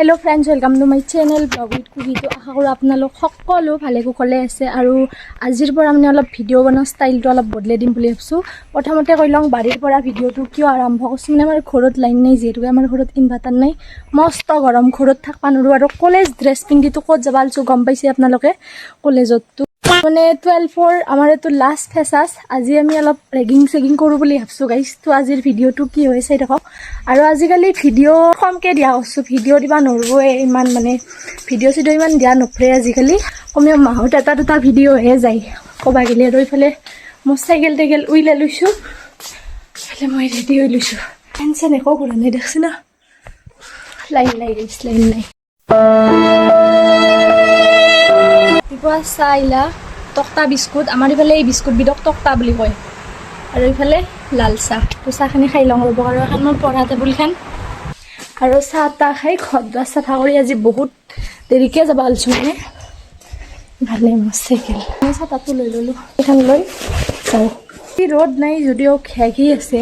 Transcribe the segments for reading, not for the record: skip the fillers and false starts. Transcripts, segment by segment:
Hello friends welcome to my channel blog with Cookie. तो आशा करूँ आपनालोक सकलो भाले कुशले आछे और आजिर पर माने अलप भिडिओ बना स्टाइलটো अलप बदले दिम बुली भाबिছোঁ। प्रथमते কৈ লওঁ बारिर পৰা भिडिओটো किय आरम्भ কৰিছোঁ মানে আমাৰ ঘৰত লাইন নাই, যেহেতु আমাৰ ঘৰত ইনভাৰ্টাৰ নাই, মস্ত গৰম, ঘৰত থাকবা নোৱাৰো আৰু কলেজ ড্ৰেছ পিন্ধি তো ক'ত যাবা আলছো গম পাইছে আপোনালোকে। কলেজত মানে 12 আমাৰ এটো লাষ্ট ফেসাস। আজি আমি অলপ ৰেগিং সেগিং কৰো বুলি ভাবছো গাইস। তো আজিৰ ভিডিওটো কি হয় চাই থাকক। আৰু আজিকালি ভিডিও কমকে দিয়া হৈছো, ভিডিও দিবা নৰবয়ে ইমান, মানে ভিডিও সিডিও ইমান দিয়া নপৰে আজিকালি। কমে মাহত এটা দুটা ভিডিও হে যায় কবা গেলে। আৰু ইফালে মই সাইকেল টেকেল উইলা লৈছো, ইফালে মই ৰেডি হৈ লৈছো। টেনশন একো কৰা নাই দেখছ না, লাইন নাই গাইস, লাইন নাই। দিপা চাইলা টকটা বিস্কুট, আমাৰ ইফালে এই বিস্কুট বিধক টকটা বুলি কয়, আৰু ইফালে লাল চাহ। তো চাহখিনি খাই লওঁ ৰ'ব। আৰু এখন মোৰ পঢ়া টেবুলখন আৰু চাহ তাহ খাই ঘৰ দুৱাৰ চাফা কৰি আজি বহুত দেৰিকৈ যাব আলছোঁ মানে। ভালে মোৰ চাইকেল মই চাহটো লৈ ল'লোঁ, এইখন লৈ যাওঁ। ৰ'দ নাই যদিও ঘেঁঘি আছে,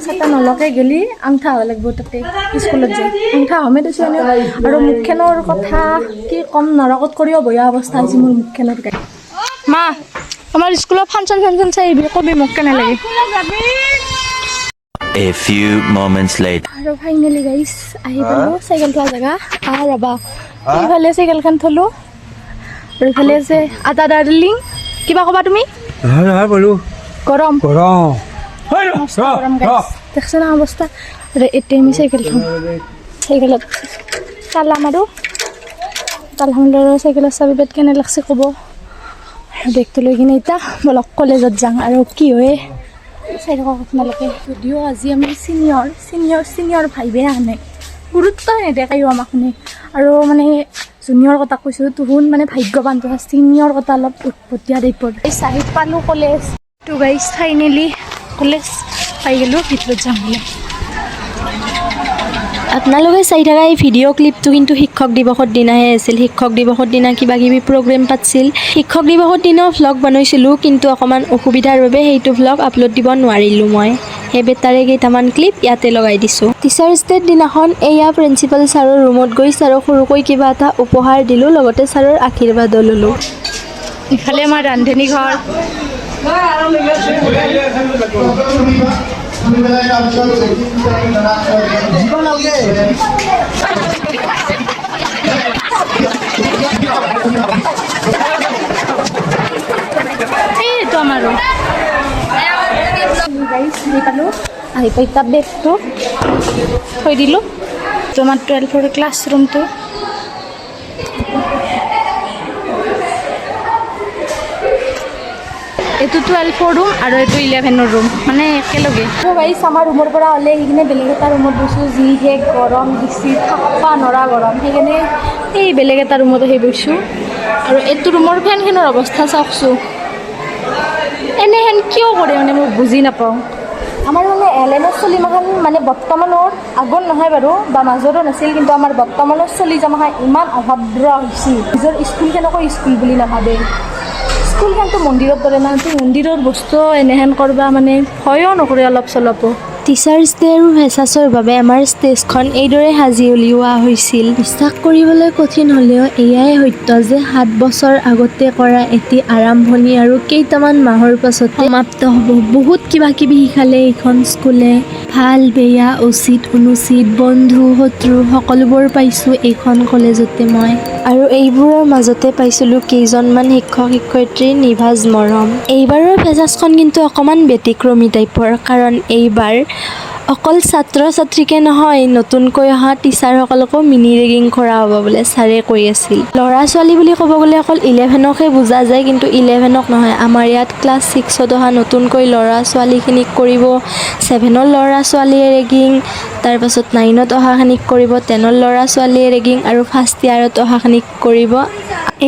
চাটা নলকে গেলি আংঠা হ'ব লাগিব তাতে স্কুলত যায়। আংঠা হমে দিছোঁ এনে। আৰু মুখখনৰ কথা কি কম, নৰকত কৰিও বেয়া অৱস্থা হৈছে মোৰ মুখখনৰ। গাই মা আমাৰ স্কুলত ফাংচন চাই আহিবি, কবি মোক কেনে লাগে। A few moments later. আৰু ফাইনেলি গাইস আহি পালো চাইকেল থোৱা জেগা। ৰবা এইফালে চাইকেলখন থলো, আৰু ইফালে আছে আটা ডাৰ্লিং। কিবা কবা তুমি? গৰম গৰম গাইস, দেখছ না অৱস্থা। এতিয়া আমি চাইকেল থম, চাইকেলত তালাম আৰু তালাম চাইকেলৰ চাবি বেট কেনে লাগছে ক'ব। বেগটো লৈ কিনে এতিয়া বলক কলেজত যাওঁ। আৰু কি হয় চাই থাকক আপোনালোকে। যদিও আজি আমি চিনিয়ৰ ভাইবে আনে, গুৰুত্ব নেদেখায়ো আমাক শুনে। আৰু মানে জুনিয়ৰ কথা কৈছোঁ, তোহোন মানে ভাগ্যৱান, তো চিনিয়ৰ কথা অলপ উৎপতীয়া টাইপৰ। চাহি পালোঁ কলেজ। তো গাইছ ফাইনেলি কলেজ পাই গ'লোঁ, ভিতৰত যাম বোলে। আপোনালোকে চাই থকা এই ভিডিঅ' ক্লিপটো কিন্তু শিক্ষক দিৱসৰ দিনাহে আছিল। শিক্ষক দিৱসৰ দিনা কিবা কিবি প্ৰগ্ৰেম পাতিছিল। শিক্ষক দিৱসৰ দিনাও ভ্লগ বনাইছিলোঁ, কিন্তু অকণমান অসুবিধাৰ বাবে সেইটো ভ্লগ আপলোড দিব নোৱাৰিলোঁ মই। সেইবাবে তাৰে কেইটামান ক্লিপ ইয়াতে লগাই দিছোঁ। টিচাৰ্ছ ডেৰ দিনাখন এয়া প্ৰিন্সিপাল ছাৰৰ ৰুমত গৈ ছাৰক সৰুকৈ কিবা এটা উপহাৰ দিলোঁ, লগতে ছাৰৰ আশীৰ্বাদো ল'লোঁ। ইফালে আমাৰ ৰান্ধনী ঘৰ। এইটো আমাৰো আহি পালোঁ, আহি পাই তাত বেগটো থৈ দিলোঁ। তো আমাৰ 12ৰ ক্লাছৰুমটো। এইটো 12ৰ ৰুম আৰু এইটো 11ৰ ৰুম, মানে একেলগে। তো গাইছ আমাৰ ৰুমৰ পৰা হ'লে সেইখিনি বেলেগ এটা ৰুমত গৈছোঁ, যিহে গৰম দিছি, থাকবা নৰা গৰম। সেইকাৰণে এই বেলেগ এটা ৰুমত আহি গৈছোঁ। আৰু এইটো ৰুমৰ ফেনখনৰ অৱস্থা চাওকচোন, এনেহেন কিয় কৰে মানে মই বুজি নাপাওঁ। আমাৰ মানে এলেনৰ চলিমাখান মানে বৰ্তমানৰ আগৰ নহয় বাৰু, বা মাজৰো নাছিল, কিন্তু আমাৰ বৰ্তমানৰ চলি যামাখান ইমান অভদ্ৰ হৈছে। নিজৰ স্কুলখনকো স্কুল বুলি নাভাবে। স্কুলখনতো মন্দিৰৰ দৰে না, মন্দিৰৰ বস্তু এনেহেন কৰবা মানে ভয়ো নকৰে অলপ চলপো। টিচাৰ্ছ ডে আৰু ফেচাছৰ বাবে আমাৰ ষ্টেজখন এইদৰে সাজি উলিওৱা হৈছিল। বিশ্বাস কৰিবলৈ কঠিন হ'লেও এয়াই সত্য যে 7 বছৰ আগতে কৰা এটি আৰম্ভণি আৰু কেইটামান মাহৰ পাছত সমাপ্ত হ'ব। বহুত কিবা কিবি শিকালে এইখন স্কুলে, ভাল বেয়া, উচিত অনুচিত, বন্ধু শত্ৰু সকলোবোৰ পাইছোঁ এইখন কলেজতে মই। আৰু এইবোৰৰ মাজতে পাইছিলোঁ কেইজনমান শিক্ষক শিক্ষয়িত্ৰীৰ নিভাঁজ মৰম। এইবাৰৰ ফেচাছখন কিন্তু অকণমান ব্যতিক্ৰমী টাইপৰ, কাৰণ এইবাৰ অকল ছাত্ৰ ছাত্ৰীকে নহয়, নতুনকৈ অহা টিচাৰসকলকো মিনি ৰেগিং কৰা হ'ব বোলে, ছাৰে কৈ আছিল। ল'ৰা ছোৱালী বুলি ক'ব গ'লে অকল 11কহে বুজা যায়, কিন্তু 11ক নহয়, আমাৰ ইয়াত ক্লাছ 6ত অহা নতুনকৈ ল'ৰা ছোৱালীখিনিক কৰিব 7ৰ ল'ৰা ছোৱালীয়ে ৰেগিং, তাৰপাছত 9ত অহাখিনিক কৰিব 10ৰ ল'ৰা ছোৱালীয়ে ৰেগিং, আৰু ফাৰ্ষ্ট ইয়াৰত অহাখিনিক কৰিব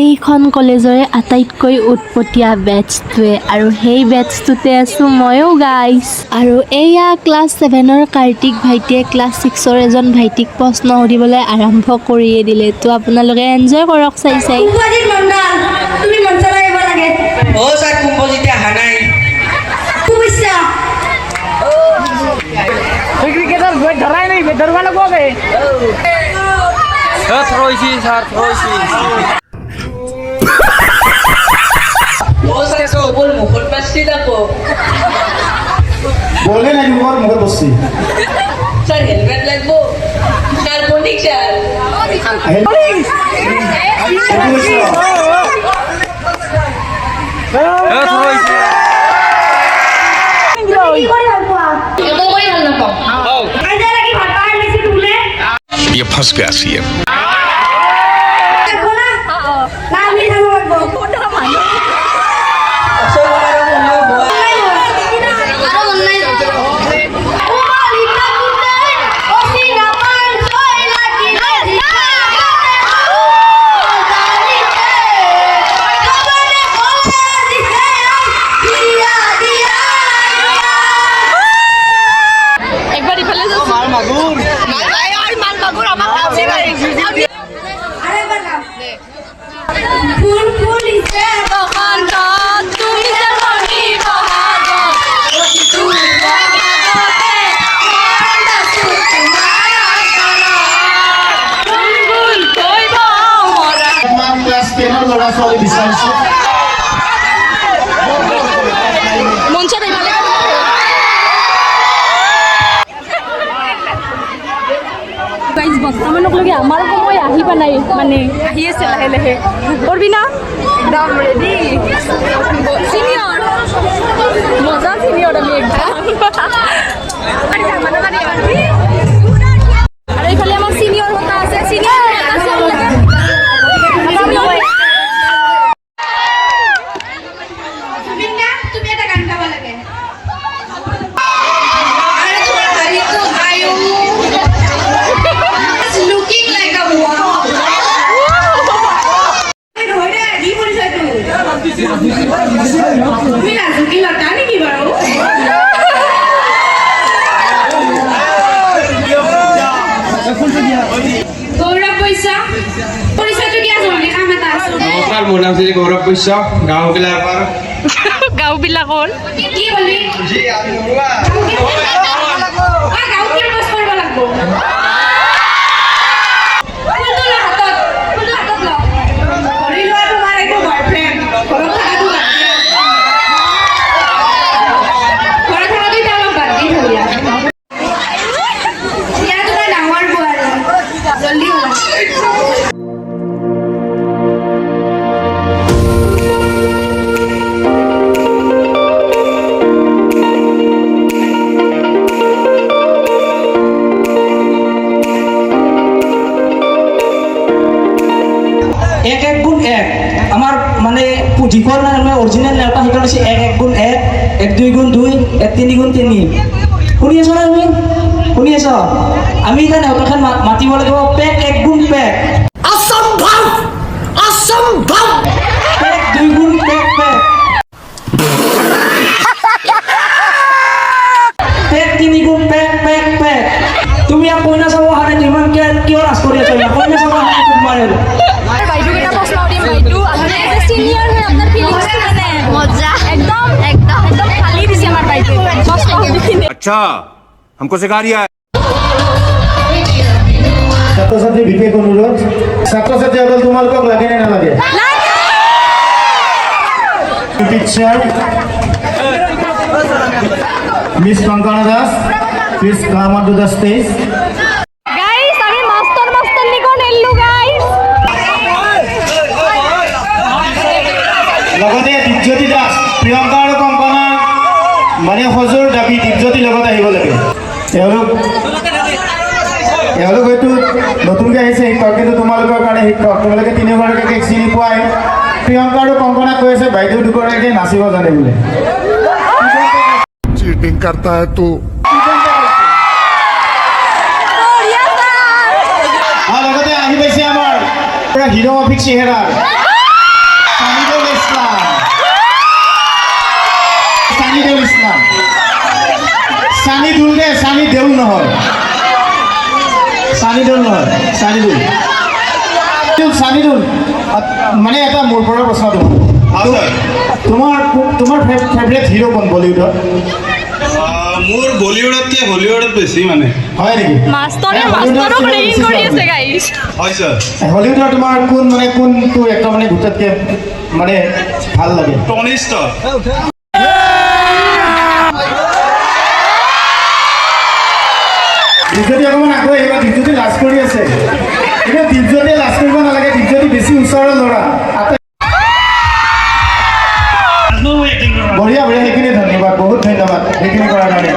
এইখন কলেজৰে আটাইতকৈ উৎপতীয়া বেটছটোৱে। আৰু সেই বেটছটোতে আছোঁ ময়ো গাইছ। আৰু এইয়া ক্লাছ 7ৰ কাৰ্তিক ভাইটিয়ে ক্লাছ 6ৰ এজন ভাইটিক প্ৰশ্ন সুধিবলৈ আৰম্ভ কৰিয়ে দিলে। তো আপোনালোকে এনজয় কৰক চাই। ক্ৰিকেটৰ বেট ধৰাই নাই, বেট ধৰবা লাগিব। বলে নাকি তোমাৰ মুখে বসছি স্যাৰ হেলমেট লাগবো স্যাৰ বন্ডিক স্যাৰ ये फंस गया सीएम ক্লাস 10 ৰ ল'ৰা ছোৱালী বিচাৰিছো গাইজ বৰ্তমানক লগে আমাৰ সময় আহি পা নাই মানে আহি আছে লাহে লাহে কৰবি না একদম ৰেডি চিনিয়ৰ মজা চিনিয়ৰ আমি একদম আৰু এইফালে আমাৰ চিনিয়ৰ হতা আছে চিনিয়ৰ তুমি এটা গান গাব লাগে looking like a wow তুমি নাজুকি লতা নেকি বাৰু গৌৰৱ বৈশ্য পৰিচয়টো কি আছে মানে কাম এটা আছে নমস্কাৰ মোৰ নাম শ্ৰী গৌৰৱ বৈশ্য গাঁওবিলাকৰ গাঁওবিলাকৰ কি বুলি গাঁও কি বস কৰিব লাগিব এক এক গুণ এক আমাৰ মানে যিখন অৰিজিনেল নেওতা সেইখন হৈছে এক এক গুণ এক এক দুই গুণ দুই এক তিনি গুণ তিনি শুনি আছ না তুমি শুনি আছ আমি এতিয়া নেওতাখন মাতিব লাগিব পেক এক গুণ পেক অসম্ভৱ অসম্ভৱ পেক দুই গুণ পেক পেক পেক তিনি গুণ পেক পেক পেক তুমি আর কইনা চাব হাতে ইমান কিয় লাজ কৰি আছ কইনা চাব হাতে তোমাৰ বাইদেউ এটা প্ৰশ্ন দিম বাইদেউ আপুনি যে চিনিয়ৰ হয় আপোনাৰ ফিলিংছ কি মানে মজা একদম একদম একদম খালি দিছে আমাৰ বাইদেউ প্ৰশ্ন সুধিখিনি अच्छा हमको सिखा रिया है ছাত্ৰ ছাত্ৰী বিশেষ অনুৰোধ ছাত্ৰ ছাত্ৰীসকল তোমালোকক লাগে নে নালাগে teacher miss Kankana Das please come on to the stage guys আমি মাস্টার নিকন এল্লু গাইস লগতে দীপজ্যোতি দাস প্ৰিয়ংকা আৰু কংকনা মানে হজুৰ দাবী দীপজ্যোতি লগত আহিব লাগে তেওঁলোক হয়তো নতুনকৈ আহিছে শিক্ষক কিন্তু তোমালোকৰ কাৰণে শিক্ষক তোমালোকে তিনিগৰাকীকে চিনি পোৱাই প্ৰিয়ংকা আৰু কংকনা কৈ আছে বাইদেউ দুগৰাকীয়ে নাচিব জানে বোলে चीटिंग करता है तू লগতে আহি পাইছে আমাৰ পুৰা হিৰো অফিক চেহেৰাৰ সানিদুল ইছলাম সানিদুল দে সানিদেউল নহয় সানিদুল মানে এটা মোৰ পৰা প্ৰশ্ন তোমাৰ ফেভৰেট হিৰো কোন বলিউডৰ মোৰ বলিউডতকৈ হলিউডত বেছি মানে হয় নেকি মাষ্টৰে হলিউডৰ মাষ্টৰক চিনেমা ৰেগিং বেছি কৰি চোৱা আছে আপুনি? গাইছ হয় ছাৰ হলিউডৰ তোমাৰ কোনটো এক্টৰ মানে গোটেইতকৈ মানে ভাল লাগে টনি ষ্টাৰ দীপজ্যোতি অকণমান আকৌ আহিবা দীপজ্যোতি লাজ কৰি আছে কিন্তু দীপজ্যোতিয়ে লাজ কৰিব নালাগে দীপজ্যোতি বেছি ওচৰৰ ল'ৰা বঢ়িয়া বঢ়িয়া সেইখিনি ধন্যবাদ বহুত ধন্যবাদ সেইখিনি কৰাৰ কাৰণে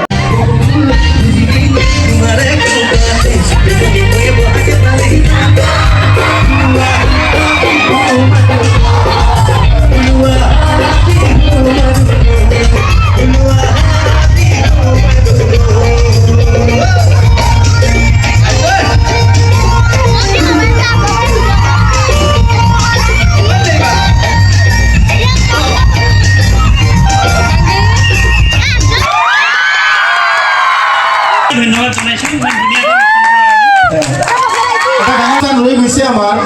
এটা ডাঙৰ গান লৈ গৈছে আমাৰ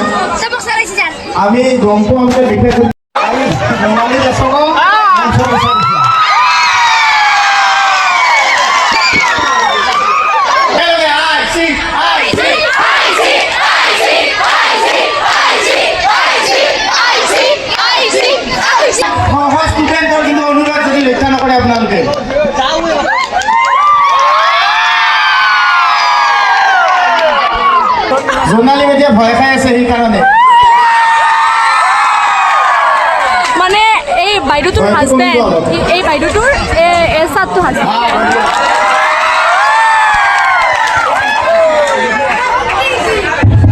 আমি গম পাওঁ যে বিশেষ বঙালী দৰ্শকক মঞ্চ বচাই দিছে। একেলগে আই, চিক, আই, চিক। সহজ ষ্টুডেণ্টৰ কিন্তু অনুৰোধ যদি লক্ষ্য নকৰে আপোনালোকে জোনালী এতিয়া ভয় খাই আছে সেইকাৰণে মানে এই বাইদেউটোৰ হয়তো হাজবেণ্ড কোনটো অলপ? এই বাইদেউটোৰ এচাৰটো হাজবেণ্ড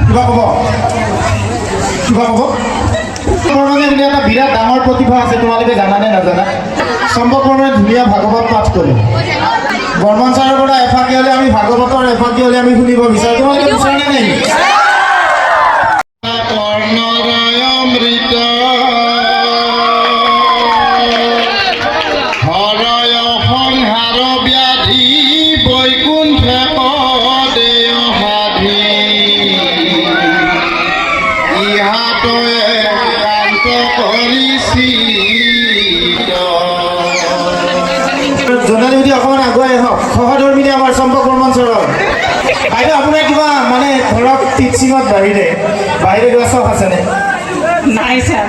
কিবা ক'ব তোমাৰ মানে এনে এটা বিৰাট ডাঙৰ প্ৰতিভা আছে তোমালোকে জানানে নাজানা সম্ভৱ মানে ধুনীয়া ভাগৱত পাঠ কৰে বৰ্মন ছাৰৰ পৰা এফাকি হ'লে আমি ভাগৱতৰ এফাকি হ'লে আমি শুনিব বিচাৰোঁ তোমালোকে বিচাৰে নে নাই হৰয় সংহাৰ ব্যাধি বৈকুণ্ঠ দেয় সাধি ইহাতয়ে কান্ত কৰিছি জোনালী যদি অকণমান আগুৱাই আহক সহধৰ্মিনী আমাৰ চম্পক বৰ্মন ছাৰৰ বাইদেউ আপোনাৰ কিবা মানে ধৰক টিচিঙত বাহিৰে কিবা চখ আছেনে নাই ছাৰ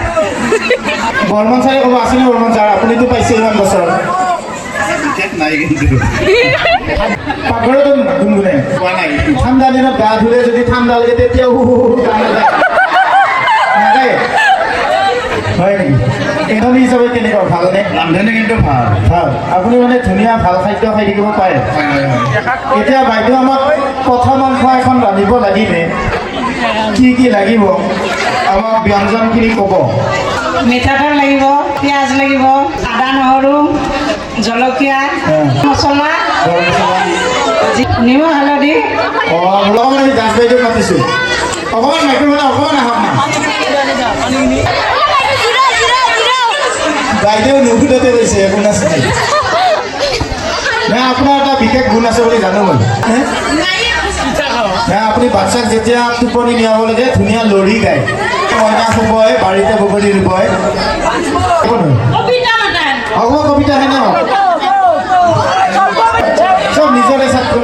বৰ্মন ছাৰে ক'ব আছেনে বৰ্মন ছাৰ আপুনিতো পাইছে ইমান বছৰ নাই কিন্তু পাকঘৰতো গুণগুণে কোৱা নাই ঠাণ্ডা দিনত গা ধুলে যদি ঠাণ্ডা লাগে তেতিয়াও নালাগে হয় নেকি এজনী হিচাপে কেনেকুৱা ভালনে ৰান্ধনি কিন্তু ভাল আপুনি মানে ধুনীয়া ভাল খাদ্য খাই থাকিব পাৰে এতিয়া বাইদেউ আমাক কথা মাংস এখন ৰান্ধিব লাগিলে কি লাগিব আমাক ব্যঞ্জনখিনি ক'ব মিঠাতেল লাগিব পিঁয়াজ লাগিব আদা নহৰু জলকীয়া মছলা নিমখ হালধি অঁ অলপমান আমি দাস বাইদেউ মাতিছোঁ অকণমান মাইক্ৰফোনে অকণমান আহক না বাইদেউ নুসুধতে গৈছে একো নাছিলে নাই আপোনাৰ এটা বিশেষ গুণ আছে বুলি জানো মই নাই আপুনি বাচ্চাক যেতিয়া টোপনি নিয়াব লাগে ধুনীয়া লৰি গায় মইনা শুবই বাৰীতে বগলী ৰুবই হ'ব কবিতা হেনে চব নিজৰে ছাত্ৰ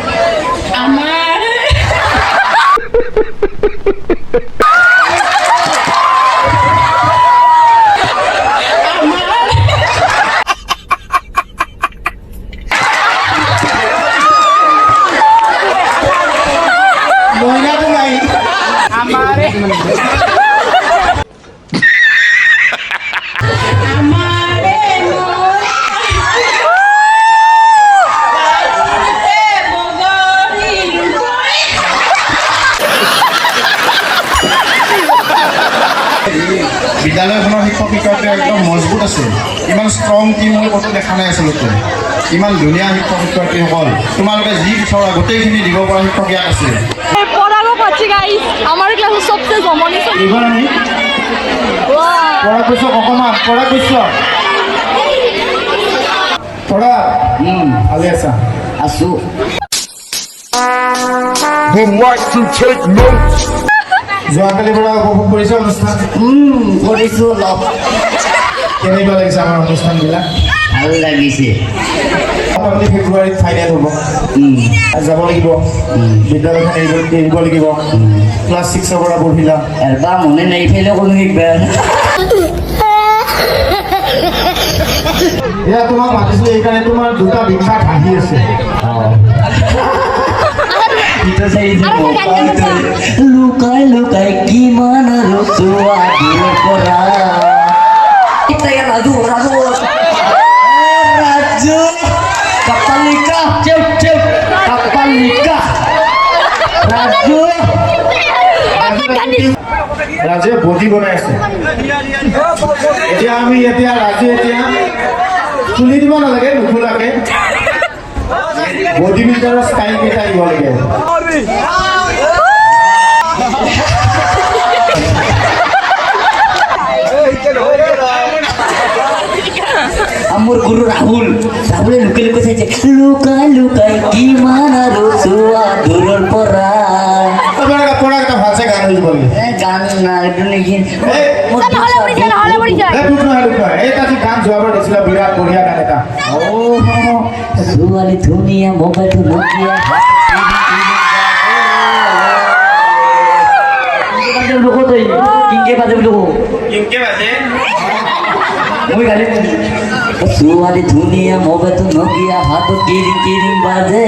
মইনাটো নাই বিদ্যালয়খনৰ শিক্ষক শিক্ষয়িত্ৰী একদম মজবুত আছে ইমান ষ্ট্ৰং টিম মই ক'তো দেখা নাই আচলতে ইমান ধুনীয়া শিক্ষক শিক্ষয়িত্ৰীসকল তোমালোকে যি বিচৰা গোটেইখিনি দিব পৰা শিক্ষক ইয়াত আছে পড়ানো পাচ্ছি গাইস আমাৰ ক্লাসে সবচেয়ে জমনি এইবাৰ আমি পঢ়া কৈছোঁ অকণমান পঢ়া কৈছোঁ পঢ়া ভালে আছা আছোঁ Would like to take notes. যোৱাকালিৰ পৰা উপভোগ কৰিছে অনুষ্ঠান কৰিছোঁ অলপ কেনেকুৱা লাগিছে আমাৰ অনুষ্ঠানবিলাক ভাল লাগিছে মোটামুটি ফেব্ৰুৱাৰীত ফাইনেল হ'ব আৰু যাব লাগিব বিদ্যালয়খন এৰিব লাগিব ক্লাছ 6ৰ পৰা পঢ়িলা এবাৰ মনে নাই ফেলে কোনো একবাৰ এয়া তোমাক মাতিছিলো এইকাৰণে তোমাৰ দুটা বিখ্যাত হাঁহি আছে লুকাই লুকাই কিমান ৰচোৱা দূৰৰ পৰা ৰাজু ৰাজু ৰাজু কাপালিকা চেপ চেপ কাপালিকা ৰাজু ৰাজে বডি বনাই আছে এতিয়া আমি ৰাজু খুলি দিব নালাগে নুখোলাকে বডি বিল্ডাৰৰ ষ্টাইল কেইটা দিব লাগে আমাৰ গুৰু ৰাহুল ৰাহুলে লুকে লুকে চাইছে লুকাই লুকাই কিমান ৰচোৱা দূৰৰ পৰা আপোনালোকে পঢ়া এটা ভালছে গান হৈ যাব লাগে গান না এইটো নেকি এটা যে গান যোৱাবাৰ দিছিলা বিৰাট বঢ়িয়া গান এটা ছোৱালী ধুনীয়া মোবাইলটো নোকিয়া কিংকে বাজে বুলি কওঁ কিনকে বাজে মই গালি ছোৱালী ধুনীয়া মোবাইলটো নোকিয়া হাতত কিৰিং কিৰিং বাজে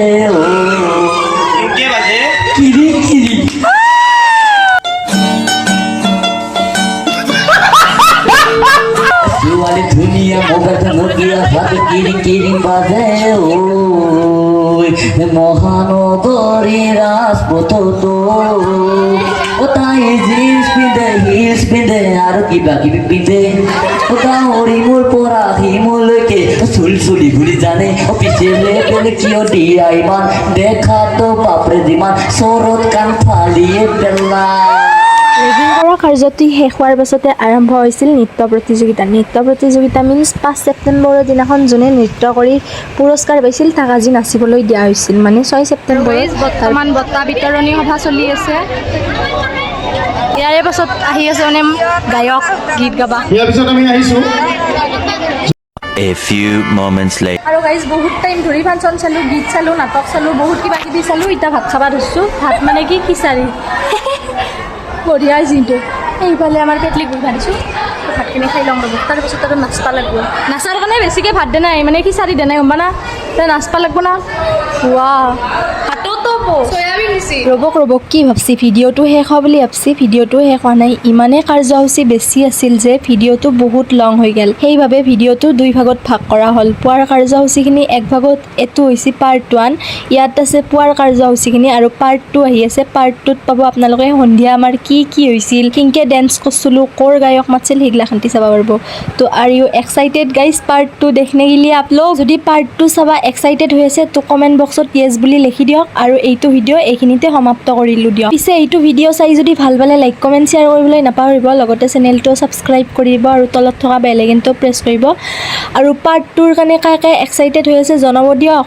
কিনকে বাজে কিৰিং কিৰিং ছোৱালী ধুনীয়া মোবাইলটো নোকিয়া হাতত কিৰিং কিৰিং বাজে মহানগৰী ৰাজপথতো তাই জিন্স পিন্ধে হিলছ পিন্ধে আৰু কিবা কিবি পিন্ধে গাহৰি মোৰ পৰা হিমলৈকে চুল চুলি ঘূৰি জানে পিছেলে পেলে কিয় দিয়া ইমান দেখাতো বাপৰে যিমান চৰত কাণ ফালিয়ে পেলা ৰেগিং কৰা কাৰ্যটি শেষ হোৱাৰ পাছতে আৰম্ভ হৈছিল নৃত্য প্ৰতিযোগিতা মিনছ 5 ছেপ্টেম্বৰৰ দিনাখন যোনে নৃত্য কৰি পুৰস্কাৰ পাইছিল তাক আজি নাচিবলৈ দিয়া হৈছিল মানে 6 ছেপ্টেম্বৰত বৰ্তমান বঁটা বিতৰণী সভা চলি আছে ইয়াৰে পাছত আহি আছে মানে গায়ক গীত গাবা ইয়াৰ পিছত আমি আহিছোঁ A few moments later. আৰু গাইজ বহুত টাইম ধৰি ফাংচন চালোঁ গীত চালোঁ নাটক চালোঁ বহুত কিবা কিবি চালোঁ এতিয়া ভাত খাব ধৰিছোঁ ভাত মানে কি খিচাৰি বঢ়িয়া যিটো এইফালে আমাৰ কেটলি গুড়ি ভাজিছোঁ ভাতখিনি খাই ল'ম ৰ'ব তাৰপিছত আৰু নাচবা লাগিব নাচাৰ কাৰণে বেছিকৈ ভাত দে নাই মানে খিচাৰি দে নাই গম না তই নাচবা লাগিব না ৱা ভাততো চয়াবিন দিছি ৰ'বক কি ভাবছি ভিডিঅ'টো শেষ হোৱা বুলি ভাবছি ভিডিঅ'টো শেষ হোৱা নাই ইমানেই কাৰ্যসূচী বেছি আছিল যে ভিডিঅ'টো বহুত লং হৈ গ'ল সেইবাবে ভিডিঅ'টো 2 ভাগত ভাগ কৰা হ'ল পুৱাৰ কাৰ্যসূচীখিনি এক ভাগত এইটো হৈছে পাৰ্ট 1 ইয়াত আছে পুৱাৰ কাৰ্যসূচীখিনি আৰু পাৰ্ট 2 আহি আছে পাৰ্ট 2ত পাব আপোনালোকে সন্ধিয়া আমাৰ কি হৈছিল কিংকে ডেন্স কৰিছিলোঁ ক'ৰ গায়ক মাতিছিল সেইগিলা খান্তি চাব পাৰিব তো are you excited guys part 2 দেখনে গিলি আপলোক যদি পাৰ্ট 2 চাবা এক্সাইটেড হৈ আছে তো কমেণ্ট বক্সত য়েছ বুলি লিখি দিয়ক আৰু এইটো ভিডিঅ' এইখিনিতে সমাপ্ত কৰিলোঁ দিয়ক পিছে এইটো ভিডিঅ' চাই যদি ভাল পালে লাইক কমেণ্ট শ্বেয়াৰ কৰিবলৈ নাপাহৰিব লগতে চেনেলটো ছাবস্ক্ৰাইব কৰিব আৰু তলত থকা বেল আইকনটো প্ৰেছ কৰিব আৰু পাৰ্ট 2ৰ কাৰণে কাই এক্সাইটেড হৈ আছে জনাব দিয়ক